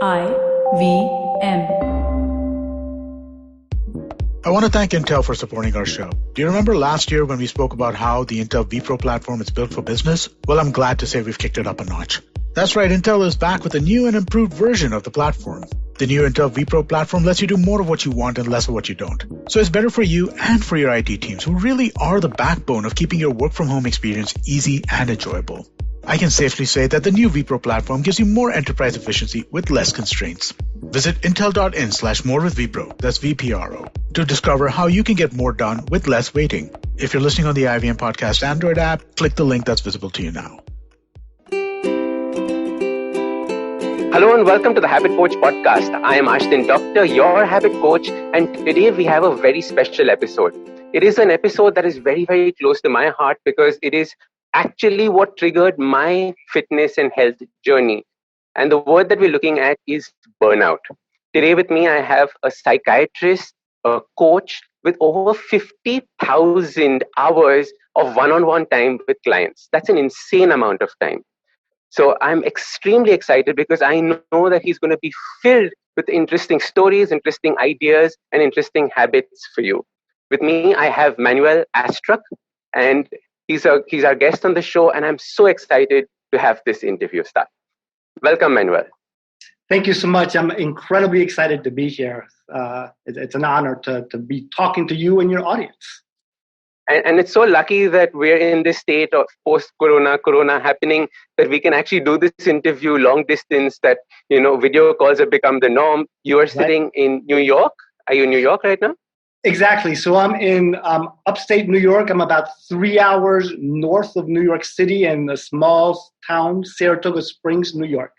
IVM. I want to thank Intel for supporting our show. Do you remember last year when we spoke about how the Intel vPro platform is built for business? Well, I'm glad to say we've kicked it up a notch. That's right, Intel is back with a new and improved version of the platform. The new Intel vPro platform lets you do more of what you want and less of what you don't. So it's better for you and for your IT teams, who really are the backbone of keeping your work-from-home experience easy and enjoyable. I can safely say that the new vPro platform gives you more enterprise efficiency with less constraints. Visit intel.in/morewithvpro, that's VPRO, to discover how you can get more done with less waiting. If you're listening on the IVM Podcast Android app, click the link that's visible to you now. Hello and welcome to the Habit Coach podcast. I am Ashdin, Doctor, your habit coach, and today we have a very special episode. It is an episode that is very, very close to my heart because it is actually what triggered my fitness and health journey. And the word that we're looking at is burnout. Today with me, I have a psychiatrist, a coach with over 50,000 hours of one-on-one time with clients. That's an insane amount of time. So I'm extremely excited because I know that he's going to be filled with interesting stories, interesting ideas, and interesting habits for you. With me, I have Manuel Astruc, and he's our guest on the show, and I'm so excited to have this interview start. Welcome, Manuel. Thank you so much. I'm incredibly excited to be here. It's an honor to be talking to you and your audience. And it's so lucky that we're in this state of corona happening, that we can actually do this interview long distance, that, video calls have become the norm. You are sitting in New York. Are you in New York right now? Exactly. So I'm in upstate New York. I'm about 3 hours north of New York City in a small town, Saratoga Springs, New York.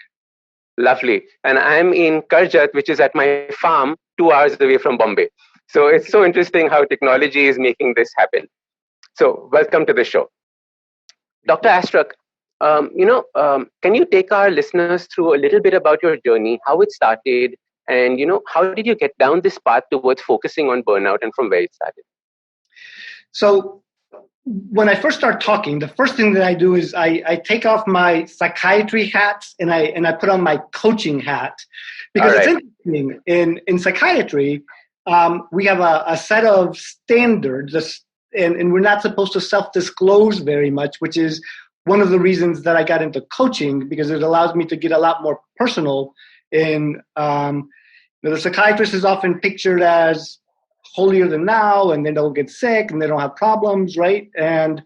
Lovely. And I'm in Karjat, which is at my farm, 2 hours away from Bombay. So it's so interesting how technology is making this happen. So welcome to the show. Dr. Astruc, can you take our listeners through a little bit about your journey, how it started, and, how did you get down this path towards focusing on burnout and from where it started? So when I first start talking, the first thing that I do is I take off my psychiatry hat and I put on my coaching hat, because It's interesting. In psychiatry, we have a set of standards, and we're not supposed to self-disclose very much, which is one of the reasons that I got into coaching, because it allows me to get a lot more personal. The psychiatrist is often pictured as holier than thou, and they don't get sick and they don't have problems, right? And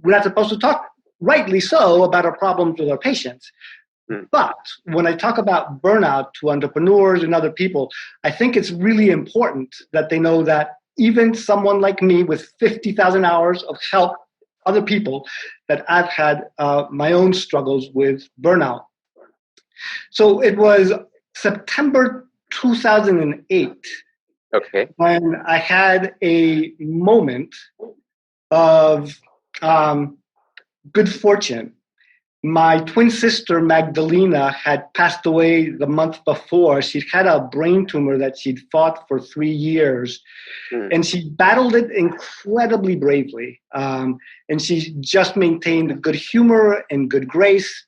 we're not supposed to talk, rightly so, about our problems with our patients. But when I talk about burnout to entrepreneurs and other people, I think it's really important that they know that even someone like me with 50,000 hours of help other people, that I've had my own struggles with burnout. So it was September 2008 when I had a moment of good fortune. My twin sister, Magdalena, had passed away the month before. She'd had a brain tumor that she'd fought for 3 years. And she battled it incredibly bravely. And she just maintained good humor and good grace.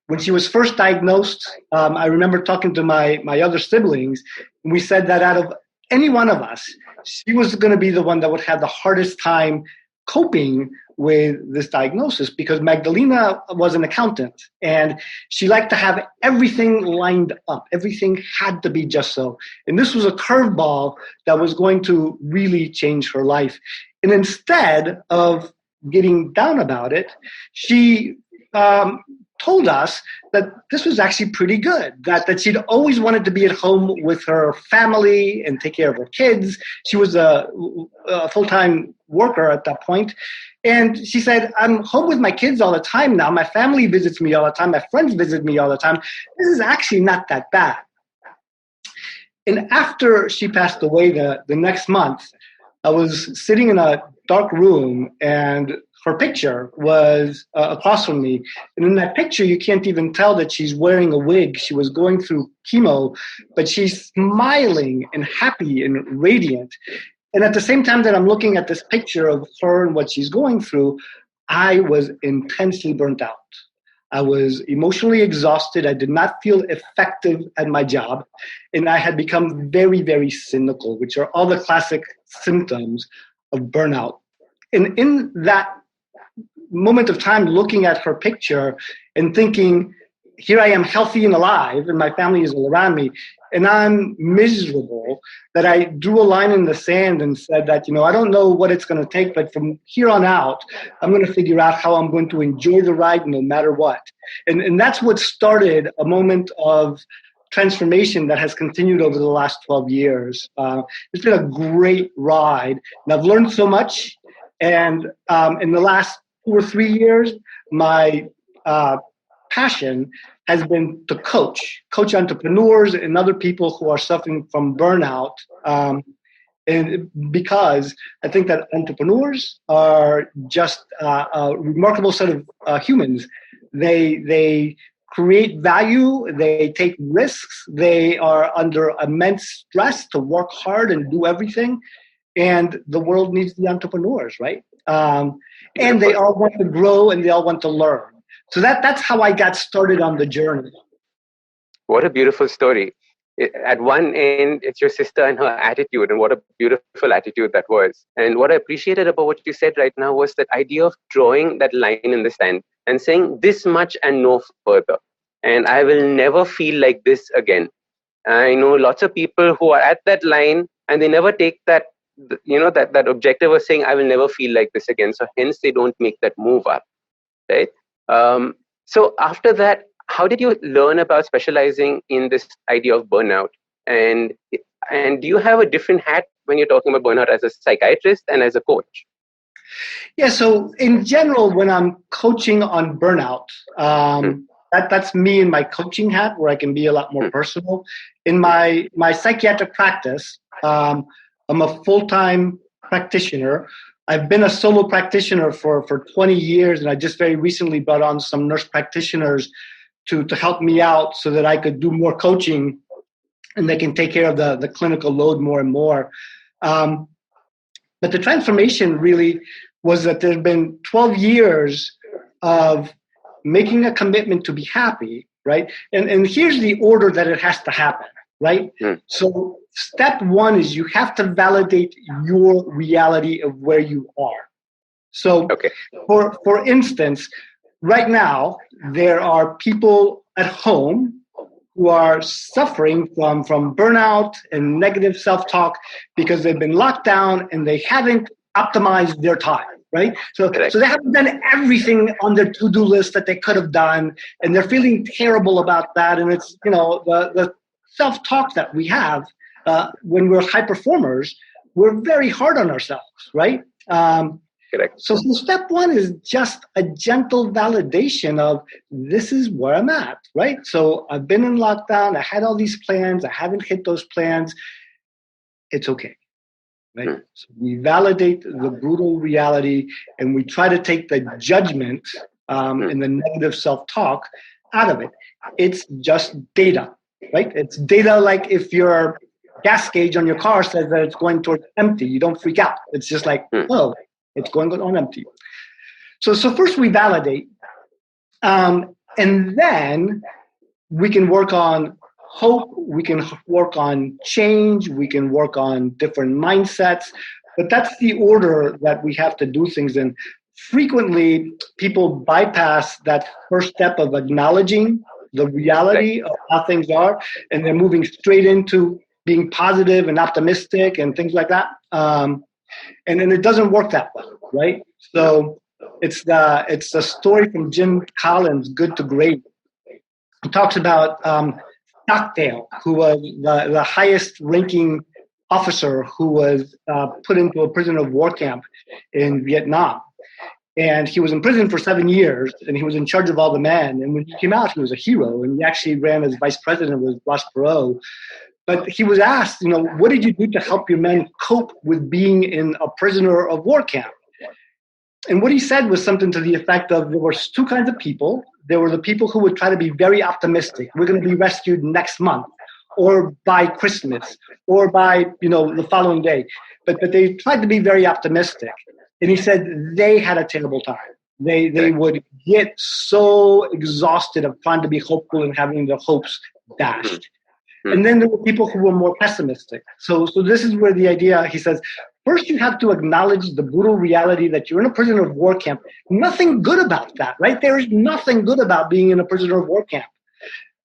When she was first diagnosed, I remember talking to my other siblings, and we said that out of any one of us, she was going to be the one that would have the hardest time coping with this diagnosis, because Magdalena was an accountant and she liked to have everything lined up. Everything had to be just so. And this was a curveball that was going to really change her life. And instead of getting down about it, she told us that this was actually pretty good, that she'd always wanted to be at home with her family and take care of her kids. She was a full-time worker at that point. And she said, I'm home with my kids all the time now. My family visits me all the time. My friends visit me all the time. This is actually not that bad. And after she passed away the next month, I was sitting in a dark room and her picture was across from me. And in that picture, you can't even tell that she's wearing a wig. She was going through chemo, but she's smiling and happy and radiant. And at the same time that I'm looking at this picture of her and what she's going through, I was intensely burnt out. I was emotionally exhausted. I did not feel effective at my job. And I had become very, very cynical, which are all the classic symptoms of burnout. And in that moment of time, looking at her picture and thinking, here I am healthy and alive, and my family is all around me, and I'm miserable, that I drew a line in the sand and said that, I don't know what it's going to take, but from here on out, I'm going to figure out how I'm going to enjoy the ride no matter what. And that's what started a moment of transformation that has continued over the last 12 years. It's been a great ride, and I've learned so much. And in the last 2 or 3 years, my passion has been to coach entrepreneurs and other people who are suffering from burnout. And because I think that entrepreneurs are just a remarkable set of humans. They create value, they take risks, they are under immense stress to work hard and do everything. And the world needs the entrepreneurs, right? And they all want to grow and they all want to learn. So that's how I got started on the journey. What a beautiful story. At one end, it's your sister and her attitude, and what a beautiful attitude that was. And what I appreciated about what you said right now was that idea of drawing that line in the sand and saying this much and no further. And I will never feel like this again. I know lots of people who are at that line and they never take that, that objective of saying, I will never feel like this again. So hence they don't make that move up, right? So after that, how did you learn about specializing in this idea of burnout? And do you have a different hat when you're talking about burnout as a psychiatrist and as a coach? Yeah, so in general, when I'm coaching on burnout, that's me in my coaching hat where I can be a lot more personal. In my psychiatric practice, I'm a full-time practitioner. I've been a solo practitioner for 20 years, and I just very recently brought on some nurse practitioners to help me out so that I could do more coaching and they can take care of the clinical load more and more. But the transformation really was that there's been 12 years of making a commitment to be happy, right? And here's the order that it has to happen, right? So step one is you have to validate your reality of where you are. So for instance, right now, there are people at home who are suffering from burnout and negative self-talk because they've been locked down and they haven't optimized their time, right? So they haven't done everything on their to-do list that they could have done, and they're feeling terrible about that. And it's, the self-talk that we have when we're high performers, we're very hard on ourselves, right? So step one is just a gentle validation of this is where I'm at, right? So I've been in lockdown. I had all these plans. I haven't hit those plans. It's okay, right? So we validate the brutal reality and we try to take the judgment and the negative self-talk out of it. It's just data, right? It's data like if your gas gauge on your car says that it's going towards empty, you don't freak out. It's just like, oh, it's going on empty. So first we validate, and then we can work on hope, we can work on change, we can work on different mindsets, but that's the order that we have to do things in. Frequently, people bypass that first step of acknowledging the reality of how things are, and they're moving straight into being positive and optimistic and things like that. And it doesn't work that well, right? So it's the story from Jim Collins, Good to Great. He talks about Stockdale, who was the highest ranking officer who was put into a prisoner of war camp in Vietnam. And he was in prison for 7 years, and he was in charge of all the men. And when he came out, he was a hero, and he actually ran as vice president with Ross Perot. But he was asked, what did you do to help your men cope with being in a prisoner of war camp? And what he said was something to the effect of there were two kinds of people. There were the people who would try to be very optimistic. We're going to be rescued next month or by Christmas or by, the following day. But they tried to be very optimistic. And he said they had a terrible time. They would get so exhausted of trying to be hopeful and having their hopes dashed. And then there were people who were more pessimistic. So this is where the idea, he says, first you have to acknowledge the brutal reality that you're in a prisoner of war camp. Nothing good about that, right? There is nothing good about being in a prisoner of war camp.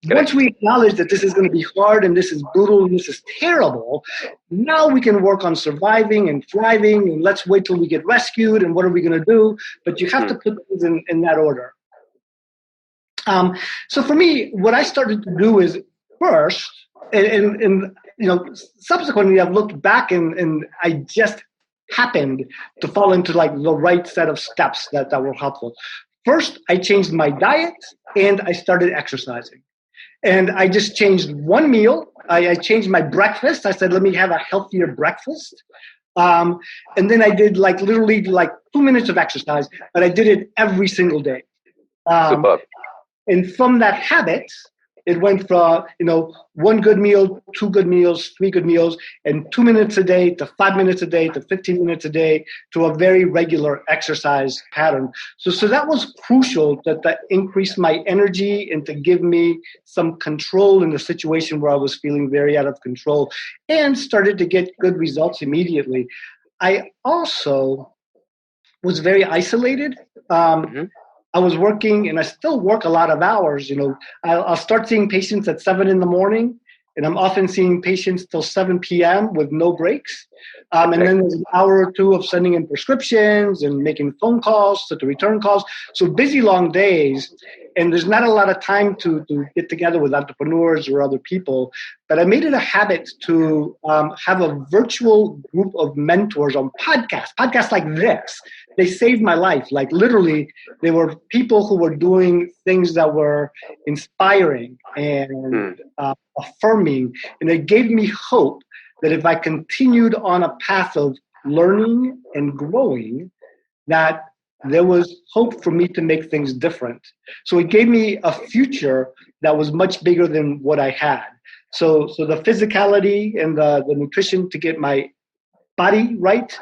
Once we acknowledge that this is going to be hard and this is brutal and this is terrible, now we can work on surviving and thriving, and let's wait till we get rescued and what are we going to do? But you have to put things in that order. So for me, what I started to do is first, and subsequently I've looked back and I just happened to fall into like the right set of steps that were helpful. First, I changed my diet and I started exercising. And I just changed one meal. I changed my breakfast. I said, let me have a healthier breakfast. And then I did literally 2 minutes of exercise, but I did it every single day. Superb. And from that habit, it went from, one good meal, 2 good meals, 3 good meals, and 2 minutes a day to 5 minutes a day to 15 minutes a day to a very regular exercise pattern. So that was crucial that increased my energy and to give me some control in the situation where I was feeling very out of control and started to get good results immediately. I also was very isolated. I was working, and I still work a lot of hours. I'll start seeing patients at 7 a.m, and I'm often seeing patients till 7 p.m. with no breaks. And then there's an hour or two of sending in prescriptions and making phone calls to return calls. So busy, long days, and there's not a lot of time to get together with entrepreneurs or other people. But I made it a habit to have a virtual group of mentors on podcasts like this. They saved my life. Like literally, they were people who were doing things that were inspiring and affirming. And it gave me hope that if I continued on a path of learning and growing, that there was hope for me to make things different. So it gave me a future that was much bigger than what I had. So the physicality and the nutrition to get my body right,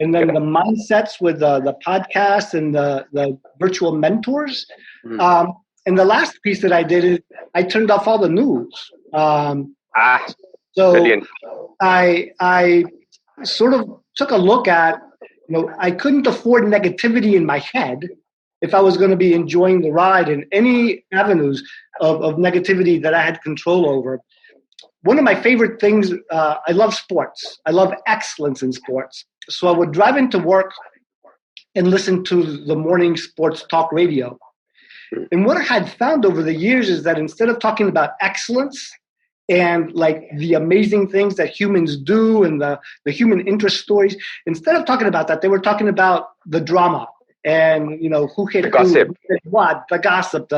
and then the mindsets with the podcast and the virtual mentors. And the last piece that I did is I turned off all the news. So brilliant. I sort of took a look at, I couldn't afford negativity in my head if I was going to be enjoying the ride in any avenues of negativity that I had control over. One of my favorite things, I love sports. I love excellence in sports. So I would drive into work and listen to the morning sports talk radio. And what I had found over the years is that instead of talking about excellence and the amazing things that humans do and the human interest stories, instead of talking about that, they were talking about the drama and, who hit who, who did what, the gossip,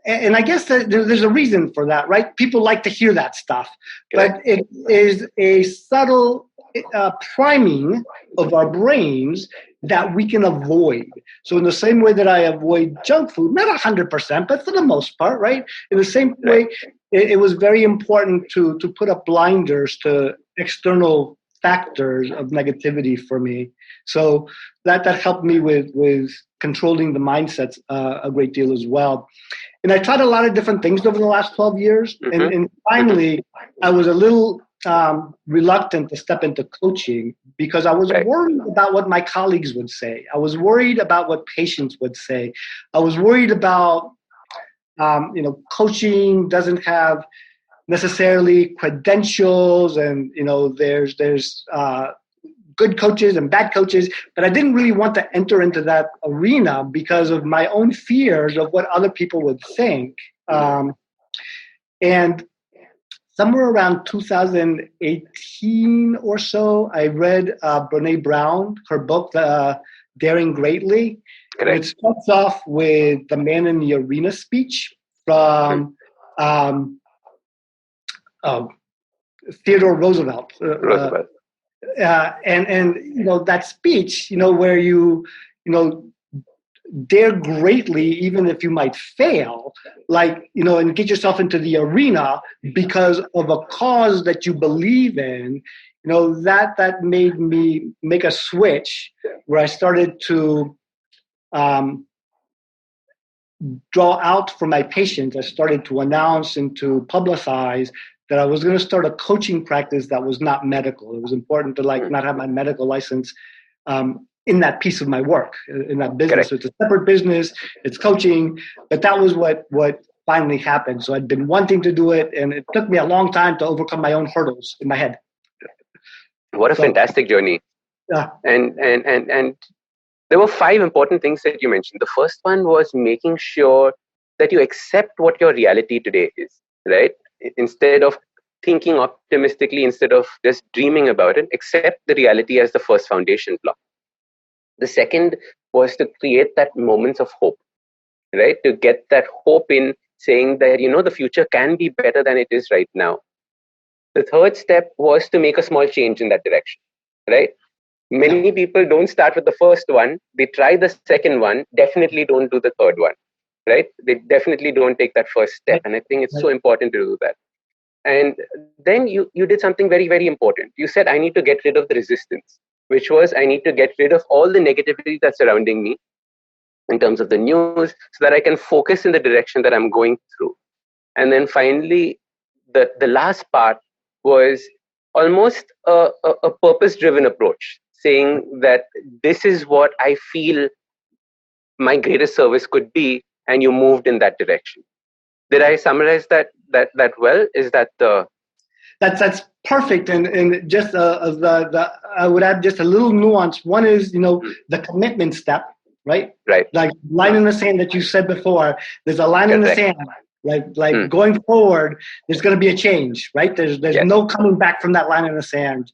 and I guess that there's a reason for that, right? People like to hear that stuff, but it is a subtle priming of our brains that we can avoid. So in the same way that I avoid junk food, not 100%, but for the most part, right? In the same way, it was very important to put up blinders to external factors of negativity for me. So that helped me with controlling the mindsets a great deal as well. And I tried a lot of different things over the last 12 years. And finally, I was a little reluctant to step into coaching because I was worried about what my colleagues would say. I was worried about what patients would say. I was worried about, coaching doesn't have necessarily credentials and, there's good coaches and bad coaches, but I didn't really want to enter into that arena because of my own fears of what other people would think. And somewhere around 2018 or so, I read Brene Brown, her book, Daring Greatly. It starts off with the Man in the Arena speech from Theodore Roosevelt. And that speech, where you dare greatly, even if you might fail, and get yourself into the arena because of a cause that you believe in, that made me make a switch where I started to draw out from my patients, I started to announce and to publicize that I was going to start a coaching practice that was not medical. It was important to not have my medical license in that piece of my work, in that business. So it's a separate business, it's coaching, but that was what finally happened. So I'd been wanting to do it, and it took me a long time to overcome my own hurdles in my head. What a fantastic journey. Yeah. And there were 5 important things that you mentioned. The first one was making sure that you accept what your reality today is, right? Instead of thinking optimistically, instead of just dreaming about it, accept the reality as the first foundation block. The second was to create that moments of hope, right? To get that hope in saying that, the future can be better than it is right now. The third step was to make a small change in that direction, right? Many people don't start with the first one. They try the second one, definitely don't do the third one, right? They definitely don't take that first step. And I think it's so important to do that. And then you did something very, very important. You said, I need to get rid of the resistance, which was I need to get rid of all the negativity that's surrounding me in terms of the news so that I can focus in the direction that I'm going through. And then finally, the last part was almost a purpose-driven approach, saying that this is what I feel my greatest service could be, and you moved in that direction. Did I summarize that well? Is that the... That's perfect, and just I would add just a little nuance. One is the commitment step, right? Right. Like line in the sand that you said before. There's a line in the sand. Like going forward, there's going to be a change, right? There's no coming back from that line in the sand.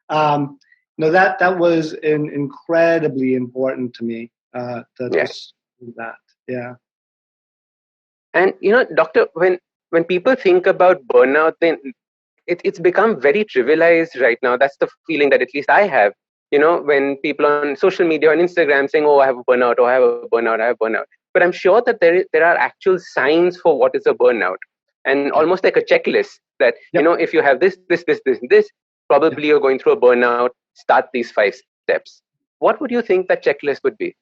That was incredibly important to me. That. Yeah. And doctor, when people think about burnout, then it's become very trivialized right now. That's the feeling that at least I have. When people on social media, on Instagram, saying, "Oh, I have a burnout," or "I have a burnout," "I have burnout." But I'm sure that there are actual signs for what is a burnout, and almost like a checklist that if you have this, probably you're going through a burnout. Start these 5 steps. What would you think that checklist would be?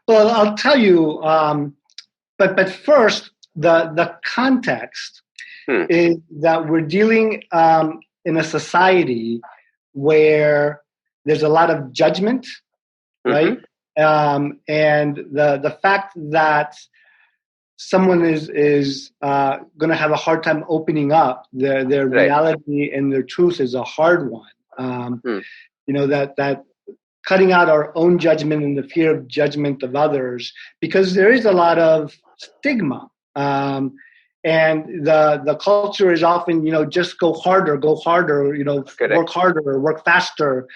Well, I'll tell you. But first, the context is that we're dealing in a society where there's a lot of judgment, right? And the fact that someone is going to have a hard time opening up their reality and their truth is a hard one. That cutting out our own judgment and the fear of judgment of others, because there is a lot of stigma. And the culture is often, just go harder, work harder, work faster,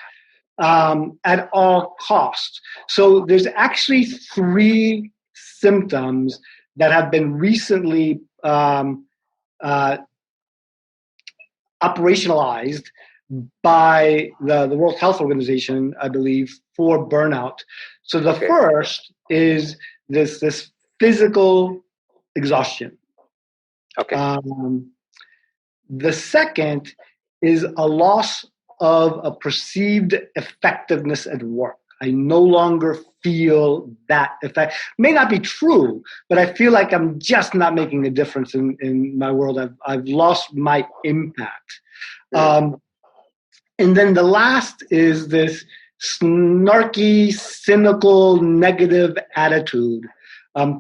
at all costs. So there's actually 3 symptoms that have been recently operationalized by the World Health Organization, I believe, for burnout. So the first is this physical exhaustion. Okay. The second is a loss of a perceived effectiveness at work. I no longer feel that effect. May not be true, but I feel like I'm just not making a difference in my world. I've lost my impact. And then the last is this snarky, cynical, negative attitude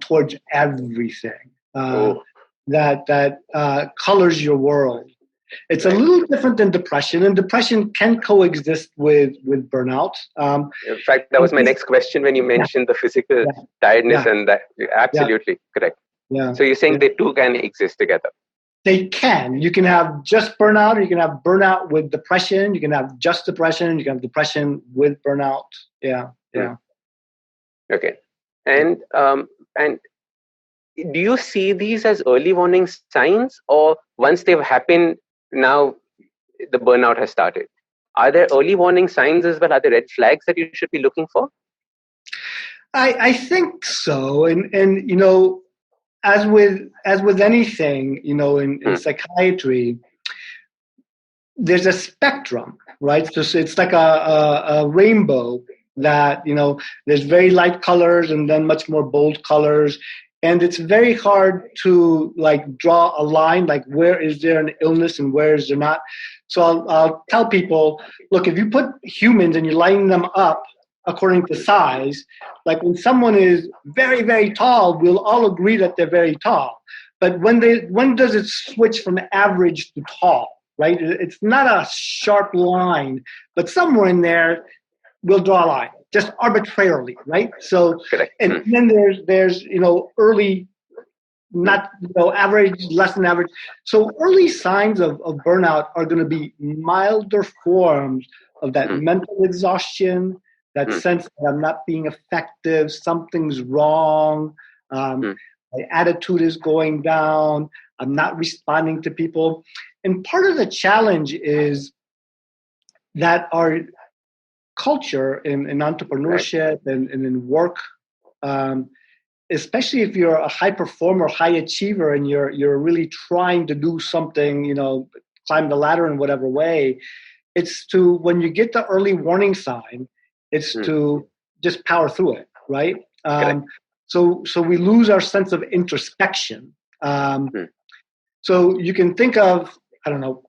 towards everything that colors your world. It's a little different than depression, and depression can coexist with burnout. In fact, that was my next question when you mentioned the physical tiredness and that. Absolutely correct. Yeah. So you're saying they two can exist together? They can. You can have just burnout, or you can have burnout with depression. You can have just depression. You can have depression with burnout. Yeah. Okay. And do you see these as early warning signs, or once they've happened, now the burnout has started? Are there early warning signs as well? Are there red flags that you should be looking for? I think so. And as with anything, in psychiatry, there's a spectrum, right? So it's like a rainbow that, there's very light colors and then much more bold colors. And it's very hard to draw a line, where is there an illness and where is there not. So I'll tell people, look, if you put humans and you line them up according to size, like when someone is very, very tall, we'll all agree that they're very tall. But when does it switch from average to tall, right? It's not a sharp line, but somewhere in there, we'll draw a line, just arbitrarily, right? So, and then there's early, not average, less than average. So early signs of burnout are going to be milder forms of that mental exhaustion, that sense that I'm not being effective, something's wrong, my attitude is going down, I'm not responding to people. And part of the challenge is that our culture in entrepreneurship and in work, especially if you're a high performer, high achiever, and you're really trying to do something, climb the ladder in whatever way, it's to, when you get the early warning sign, it's to just power through it, right? So we lose our sense of introspection. So you can think of, I don't know,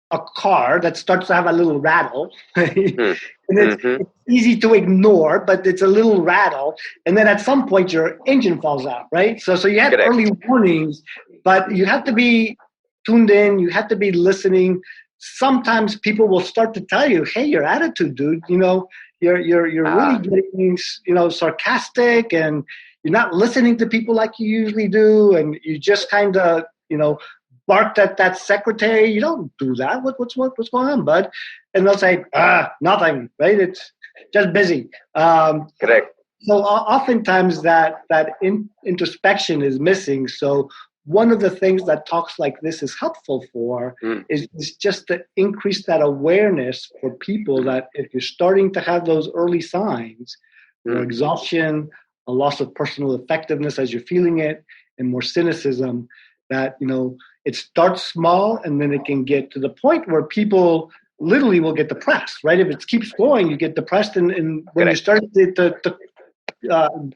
a car that starts to have a little rattle, and it's easy to ignore, but it's a little rattle, and then at some point your engine falls out, right? So you have early warnings, but you have to be tuned in, you have to be listening. Sometimes people will start to tell you, hey, your attitude, dude, you're really getting, sarcastic, and you're not listening to people like you usually do, and you just kind of, barked at that secretary. You don't do that. What's going on, bud? And they'll say, nothing, right? It's just busy. Correct. So oftentimes that introspection is missing. So one of the things that talks like this is helpful for is just to increase that awareness for people that if you're starting to have those early signs, more exhaustion, a loss of personal effectiveness as you're feeling it, and more cynicism, that, it starts small and then it can get to the point where people literally will get depressed, right? If it keeps going, you get depressed, and when you start to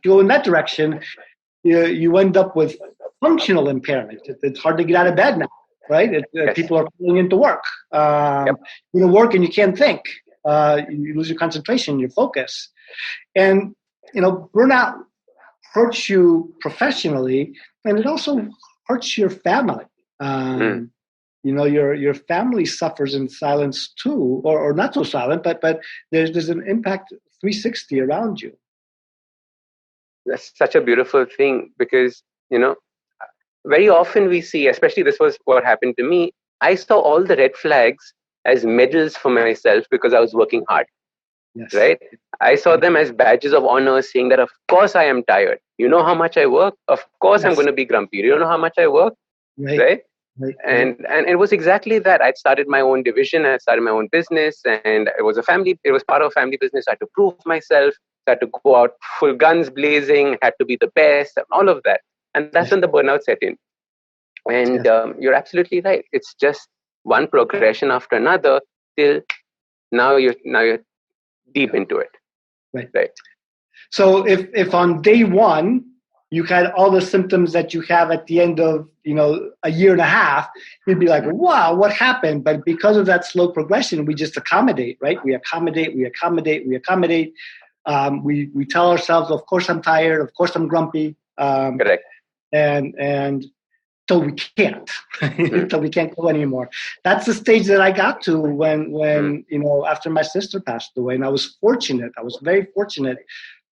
go in that direction, you end up with functional impairment. It's hard to get out of bed now, right? People are pulling into work. Work and you can't think. You lose your concentration, your focus. And, burnout hurts you professionally, and it also hurts your family. Your family suffers in silence too, or not so silent, but there's an impact 360 around you. That's such a beautiful thing, because, very often we see, especially this was what happened to me, I saw all the red flags as medals for myself because I was working hard. Yes. Right? I saw them as badges of honor, saying that, of course, I am tired. You know how much I work? Of course, I'm going to be grumpy. You don't know how much I work? Right? And it was exactly that. I started my own division. I started my own business, and it was part of a family business. I had to prove myself. I had to go out full guns blazing, had to be the best, and all of that. And that's when the burnout set in. And you're absolutely right. It's just one progression after another till now you're deep into it. Right. So if on day one you had all the symptoms that you have at the end of a year and a half, you'd be like, wow, what happened? But because of that slow progression, we just accommodate, right? We accommodate. We tell ourselves, of course I'm tired, of course I'm grumpy. Correct. And till we can't, till we can't go anymore. That's the stage that I got to when after my sister passed away, and I was very fortunate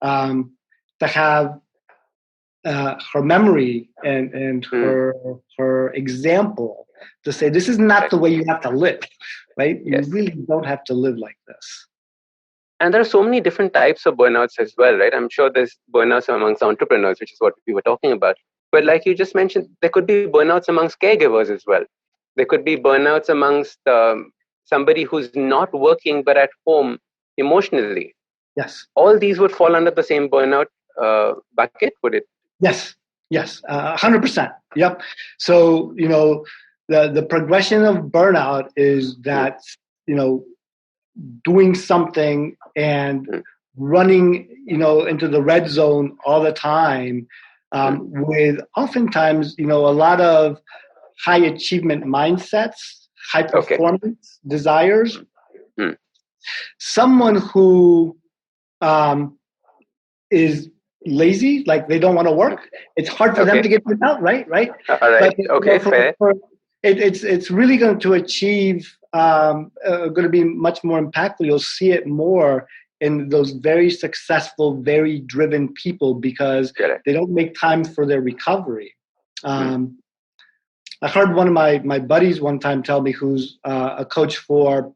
to have her memory and her example to say, this is not the way you have to live, right? Yes. You really don't have to live like this. And there are so many different types of burnouts as well, right? I'm sure there's burnouts amongst entrepreneurs, which is what we were talking about. But like you just mentioned, there could be burnouts amongst caregivers as well. There could be burnouts amongst somebody who's not working but at home emotionally. Yes. All these would fall under the same burnout bucket, would it? Yes, 100%. Yep. So, the progression of burnout is that, doing something and running, into the red zone all the time, with oftentimes, a lot of high achievement mindsets, high performance desires. Someone who is lazy, like they don't want to work, it's hard for them to get out, right? All right. But, fair. It's really going to achieve, going to be much more impactful. You'll see it more in those very successful, very driven people because they don't make time for their recovery. I heard one of my buddies one time tell me, who's a coach for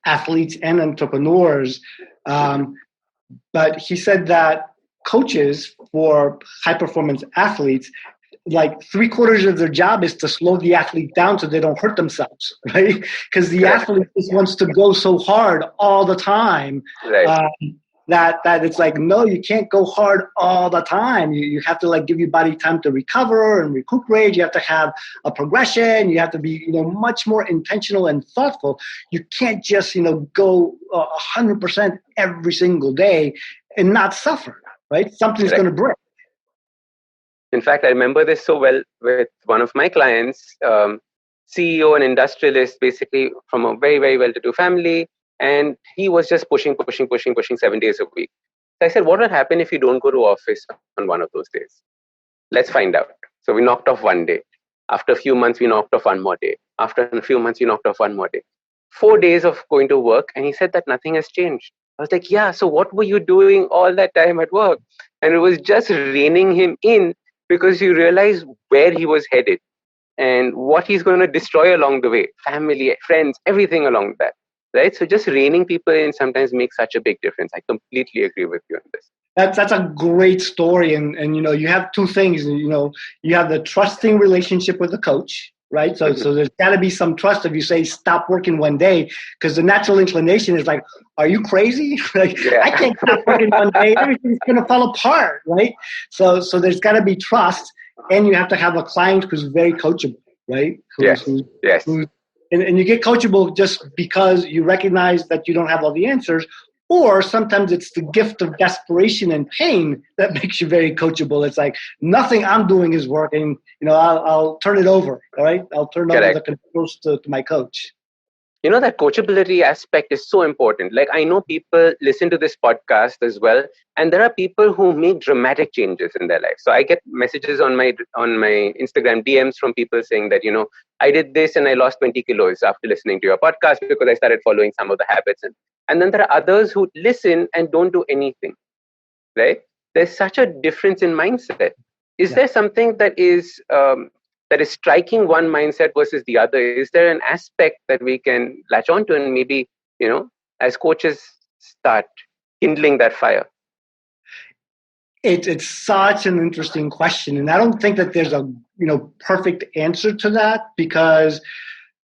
athletes and entrepreneurs, but he said that coaches for high-performance athletes, like 3/4 of their job is to slow the athlete down so they don't hurt themselves, right? Because the athlete just wants to go so hard all the time, that it's like, no, you can't go hard all the time. You have to like give your body time to recover and recuperate. You have to have a progression. You have to be, much more intentional and thoughtful. You can't just, go 100% every single day and not suffer, right? Something's going to break. In fact, I remember this so well with one of my clients, CEO and industrialist, basically from a very, very well-to-do family. And he was just pushing 7 days a week. So I said, what would happen if you don't go to office on one of those days? Let's find out. So we knocked off one day. After a few months, we knocked off one more day. After a few months, we knocked off one more day. 4 days of going to work. And he said that nothing has changed. I was like, yeah, so what were you doing all that time at work? And it was just reining him in because you realize where he was headed and what he's going to destroy along the way. Family, friends, everything along that. Right? So just reining people in sometimes makes such a big difference. I completely agree with you on this. That's a great story. And you have two things. You have the trusting relationship with the coach, right? So there's got to be some trust if you say stop working one day, because the natural inclination is like, are you crazy? I can't stop working one day. Everything's going to fall apart, right? So there's got to be trust, and you have to have a client who's very coachable, right? Yes. And you get coachable just because you recognize that you don't have all the answers, or sometimes it's the gift of desperation and pain that makes you very coachable. It's like, nothing I'm doing is working. I'll turn it over, all right? I'll turn over the controls to my coach. That coachability aspect is so important. Like, I know people listen to this podcast as well, and there are people who make dramatic changes in their life. So I get messages on my Instagram DMs from people saying that, I did this and I lost 20 kilos after listening to your podcast because I started following some of the habits. And then there are others who listen and don't do anything, right? There's such a difference in mindset. Is there something that is striking one mindset versus the other? Is there an aspect that we can latch onto and maybe, as coaches start kindling that fire? It's such an interesting question. And I don't think that there's a, perfect answer to that, because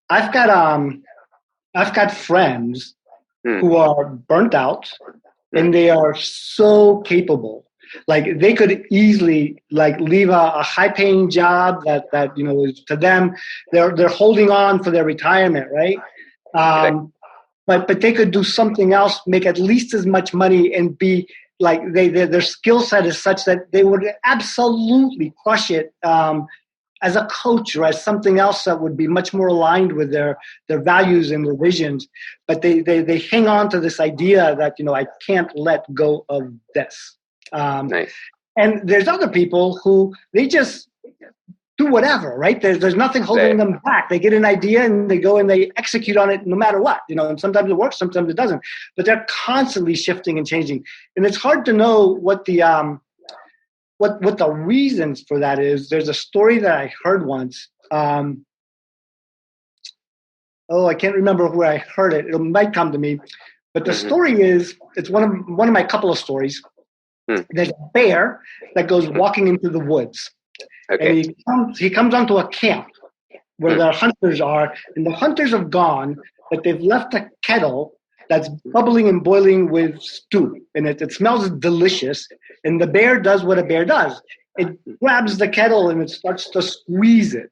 I've got friends who are burnt out and they are so capable. Like, they could easily leave a high paying job that is to them, they're holding on for their retirement, right? But they could do something else, make at least as much money, and be like their skill set is such that they would absolutely crush it as a coach or as something else that would be much more aligned with their values and their visions. But they hang on to this idea that I can't let go of this. Nice. And there's other people who they just do whatever, right? There's nothing holding them back. They get an idea and they go and they execute on it no matter what, and sometimes it works, sometimes it doesn't, but they're constantly shifting and changing. And it's hard to know what the reasons for that is. There's a story that I heard once. I can't remember where I heard it. It might come to me, but the story is, it's one of my couple of stories. There's a bear that goes walking into the woods. Okay. And he comes onto a camp where the hunters are, and the hunters have gone, but they've left a kettle that's bubbling and boiling with stew, and it smells delicious. And the bear does what a bear does. It grabs the kettle and it starts to squeeze it.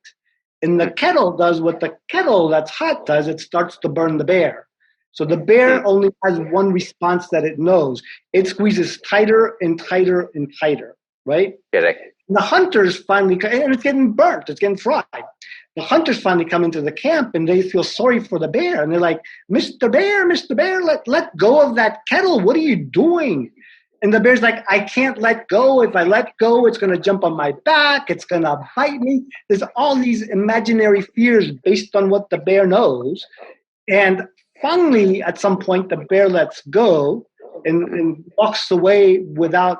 And the kettle does what the kettle that's hot does. It starts to burn the bear. So the bear only has one response that it knows. It squeezes tighter and tighter and tighter, right? Correct. And the hunters finally, and it's getting burnt, it's getting fried. The hunters finally come into the camp and they feel sorry for the bear. And they're like, Mr. Bear, let go of that kettle. What are you doing? And the bear's like, I can't let go. If I let go, it's going to jump on my back. It's going to bite me. There's all these imaginary fears based on what the bear knows. And finally, at some point, the bear lets go and walks away without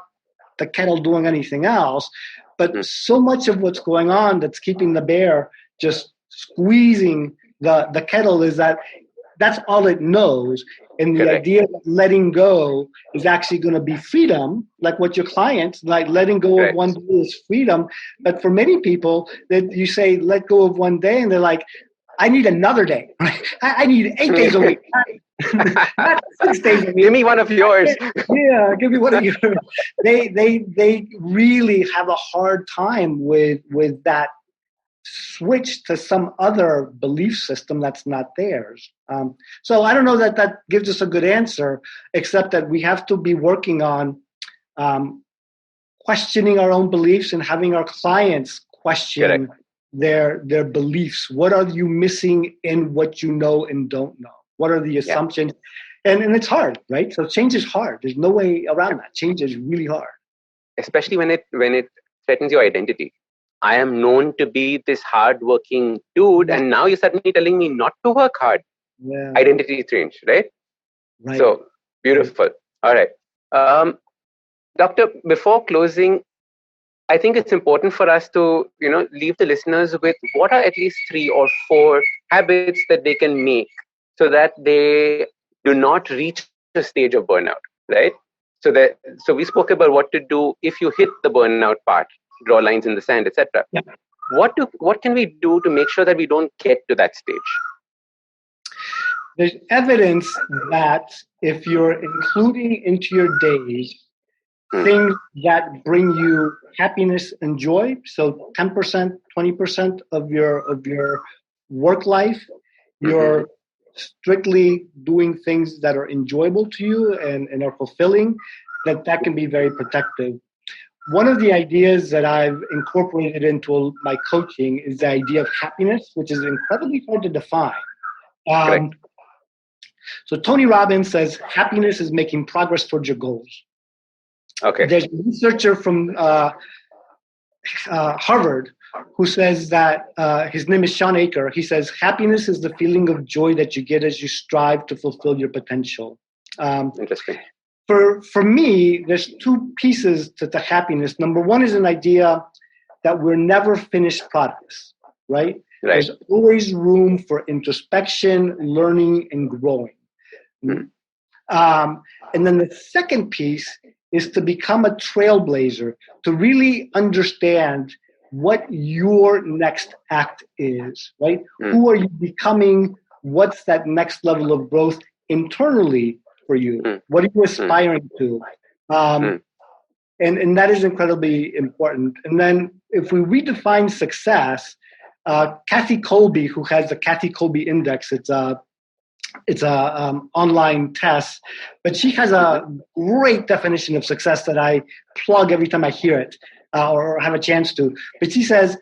the kettle doing anything else. But so much of what's going on that's keeping the bear just squeezing the kettle is that's all it knows. And the idea of letting go is actually going to be freedom, like what your clients, like letting go of one day is freedom. But for many people, that you say, let go of one day, and they're like, I need another day. I need 8 days a week. Not 6 days a week. Give me one of yours. Yeah, give me one of yours. They really have a hard time with that switch to some other belief system that's not theirs. So I don't know that gives us a good answer, except that we have to be working on questioning our own beliefs and having our clients question their beliefs. What are you missing in what you know and don't know? What are the assumptions? And it's hard, right? So change is hard. There's no way around that. Change is really hard. Especially when it threatens your identity. I am known to be this hardworking dude, and now you're suddenly telling me not to work hard. Yeah. Identity change, right? So beautiful. All right. Doctor, before closing, I think it's important for us to, leave the listeners with what are at least 3 or 4 habits that they can make so that they do not reach the stage of burnout, right? So we spoke about what to do if you hit the burnout part, draw lines in the sand, etc. Yeah. What can we do to make sure that we don't get to that stage? There's evidence that if you're including into your days things that bring you happiness and joy, so 10%, 20% of your work life, you're strictly doing things that are enjoyable to you and are fulfilling, that can be very protective. One of the ideas that I've incorporated into my coaching is the idea of happiness, which is incredibly hard to define. So Tony Robbins says happiness is making progress towards your goals. Okay. There's a researcher from Harvard who says that, his name is Sean Aker. He says happiness is the feeling of joy that you get as you strive to fulfill your potential. Interesting. For me, there's 2 pieces to the happiness. Number one is an idea that we're never finished products, right? There's always room for introspection, learning, and growing. And then the second piece is to become a trailblazer, to really understand what your next act is, right? Who are you becoming? What's that next level of growth internally for you? What are you aspiring to? And that is incredibly important. And then if we redefine success, Kathy Kolbe, who has the Kathy Kolbe Index, it's a online test, but she has a great definition of success that I plug every time I hear it or have a chance to. But she says,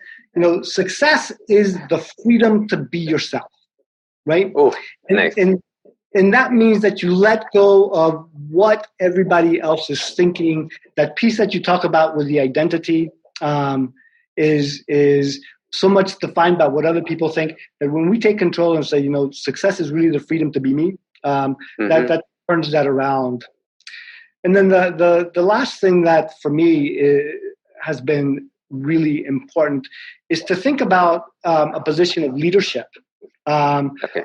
success is the freedom to be yourself, right? Oh, nice. And that means that you let go of what everybody else is thinking. That piece that you talk about with the identity is so much defined by what other people think, that when we take control and say, success is really the freedom to be me, that turns that around. And then the last thing that for me has been really important is to think about a position of leadership.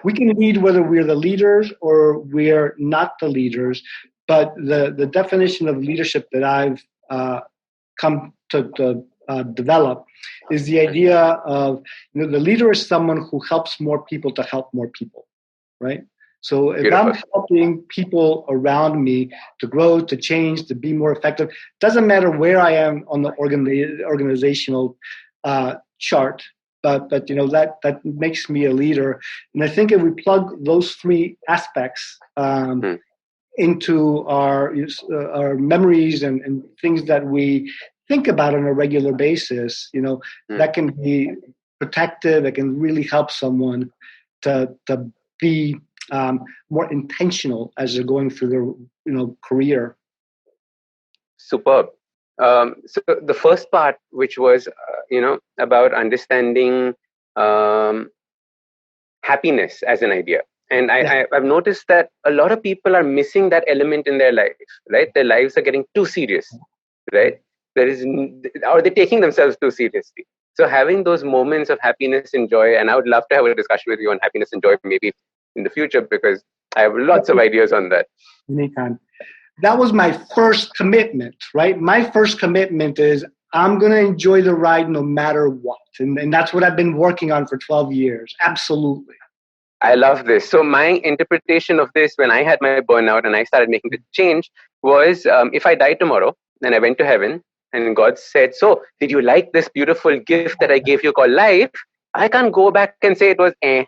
We can lead whether we're the leaders or we're not the leaders, but the definition of leadership that I've come to develop is the idea of the leader is someone who helps more people to help more people, right? So if I'm helping people around me to grow, to change, to be more effective, doesn't matter where I am on the organizational chart, but that makes me a leader. And I think if we plug those three aspects into our memories and things that we think about on a regular basis, that can be protective. It can really help someone to be more intentional as they're going through their career. Superb. So the first part, which was about understanding happiness as an idea, and I've noticed that a lot of people are missing that element in their life. Right, their lives are getting too serious. Right, or they're taking themselves too seriously. So having those moments of happiness and joy, and I would love to have a discussion with you on happiness and joy maybe in the future, because I have lots of ideas on that. Anytime. That was my first commitment, right? My first commitment is I'm going to enjoy the ride no matter what. And that's what I've been working on for 12 years. Absolutely. I love this. So my interpretation of this when I had my burnout and I started making the change was if I die tomorrow and I went to heaven and God said, so did you like this beautiful gift that I gave you called life? I can't go back and say it was it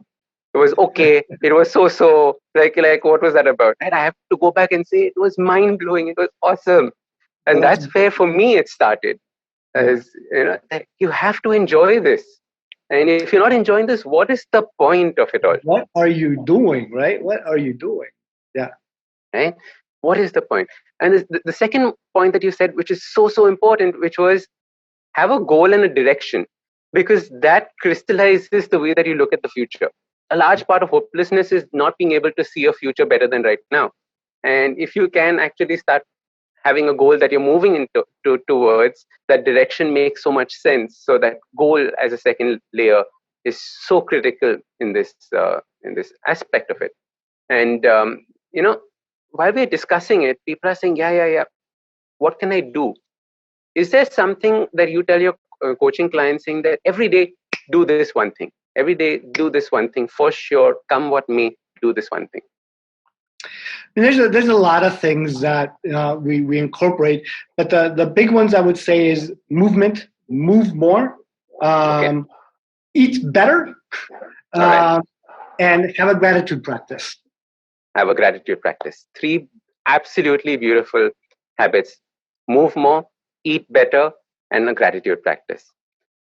was okay, it was so, like what was that about? And I have to go back and say it was mind-blowing, it was awesome. And that's where for me it started. As that you have to enjoy this. And if you're not enjoying this, what is the point of it all? What are you doing, right? What are you doing? Yeah. Right? What is the point? And the second point that you said, which is so important, which was have a goal and a direction, because that crystallizes the way that you look at the future. A large part of hopelessness is not being able to see a future better than right now. And if you can actually start having a goal that you're moving towards, that direction makes so much sense. So that goal as a second layer is so critical in this aspect of it. And while we're discussing it, people are saying, yeah, what can I do? Is there something that you tell your coaching clients saying that every day do this one thing? Every day do this one thing for sure. Come what may, do this one thing. And there's a lot of things that we incorporate, but the big ones I would say is movement, move more, eat better, and have a gratitude practice. Have a gratitude practice. 3 absolutely beautiful habits: move more, eat better, and a gratitude practice.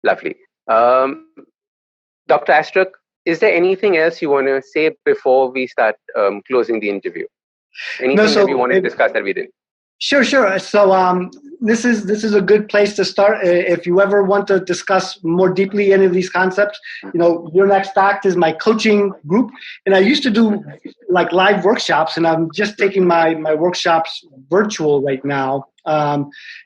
Lovely. Dr. Astruc, is there anything else you want to say before we start closing the interview? Anything that you want to discuss that we didn't? Sure. So this is a good place to start. If you ever want to discuss more deeply any of these concepts, Your Next Act is my coaching group, and I used to do like live workshops, and I'm just taking my workshops virtual right now, and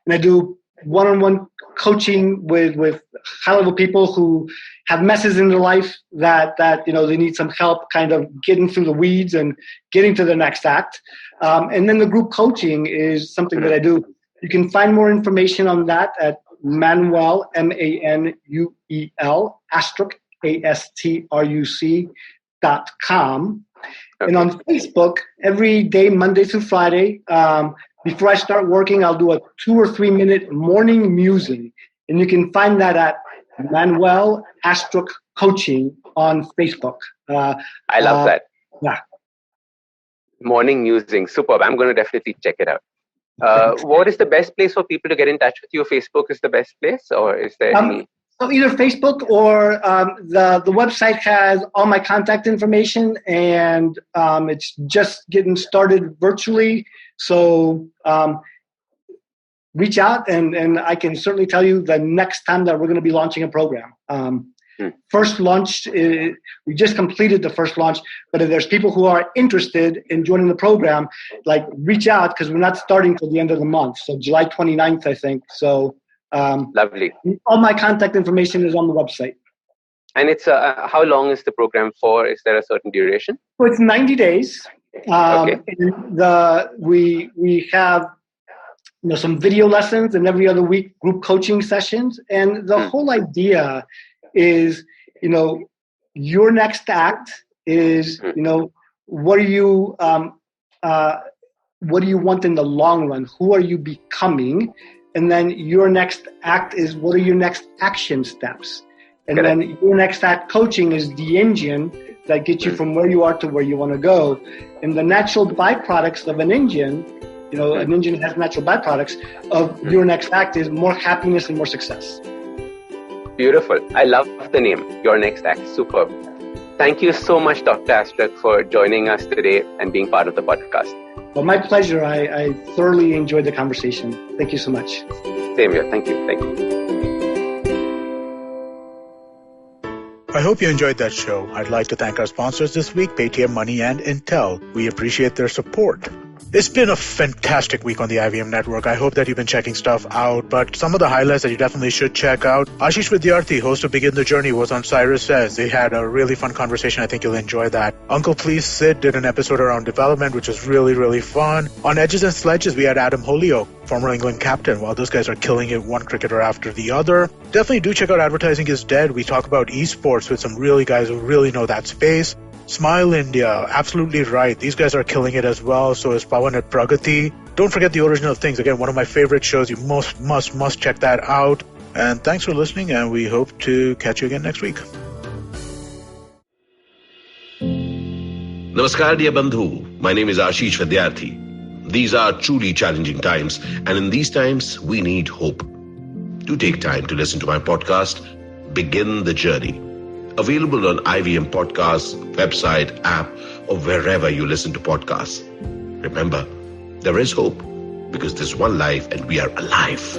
I do one-on-one coaching with high-level people who have messes in their life that they need some help kind of getting through the weeds and getting to the next act. And then the group coaching is something that I do. You can find more information on that at Manuel, Manuel, Astruc, ASTRUC.com. Okay. And on Facebook, every day, Monday through Friday, before I start working, I'll do a 2 or 3 minute morning musing. And you can find that at Manuel Astruc Coaching on Facebook. I love that. Yeah. Morning musing. Superb. I'm going to definitely check it out. What is the best place for people to get in touch with you? Facebook is the best place, or is there any? So either Facebook or the website has all my contact information, and it's just getting started virtually. So reach out, and I can certainly tell you the next time that we're going to be launching a program. First launch, we just completed the first launch, but if there's people who are interested in joining the program, reach out, because we're not starting till the end of the month. So July 29th, I think. So lovely. All my contact information is on the website. And it's how long is the program for? Is there a certain duration? So it's 90 days. Okay. We have some video lessons, and every other week group coaching sessions. And the whole idea is, your next act is, what do you want in the long run? Who are you becoming? And then your next act is, what are your next action steps? And then your next act coaching is the engine that gets you from where you are to where you want to go. And the natural byproducts of an engine, an engine has natural byproducts of your next act is more happiness and more success. Beautiful. I love the name, Your Next Act. Superb. Thank you so much, Dr. Astruc, for joining us today and being part of the podcast. Well, my pleasure. I thoroughly enjoyed the conversation. Thank you so much. Same here. Thank you. Thank you. I hope you enjoyed that show. I'd like to thank our sponsors this week, Paytm Money and Intel. We appreciate their support. It's been a fantastic week on the IVM network. I hope that you've been checking stuff out, but some of the highlights that you definitely should check out. Ashish Vidyarthi, host of Begin the Journey, was on Cyrus Says. They had a really fun conversation. I think you'll enjoy that. Uncle Please Sid did an episode around development, which was really, really fun. On Edges and Sledges, we had Adam Holyoke, former England captain. While those guys are killing it, one cricketer after the other. Definitely do check out Advertising is Dead. We talk about esports with some really guys who really know that space. Smile India, absolutely right. These guys are killing it as well. So is Pawan at Pragati. Don't forget The Original Things. Again, one of my favorite shows. You must check that out. And thanks for listening, and we hope to catch you again next week. Namaskar, dear Bandhu. My name is Ashish Vidyarthi. These are truly challenging times, and in these times, we need hope. Do take time to listen to my podcast, Begin the Journey. Available on IVM Podcasts, website, app, or wherever you listen to podcasts. Remember, there is hope because there's one life and we are alive.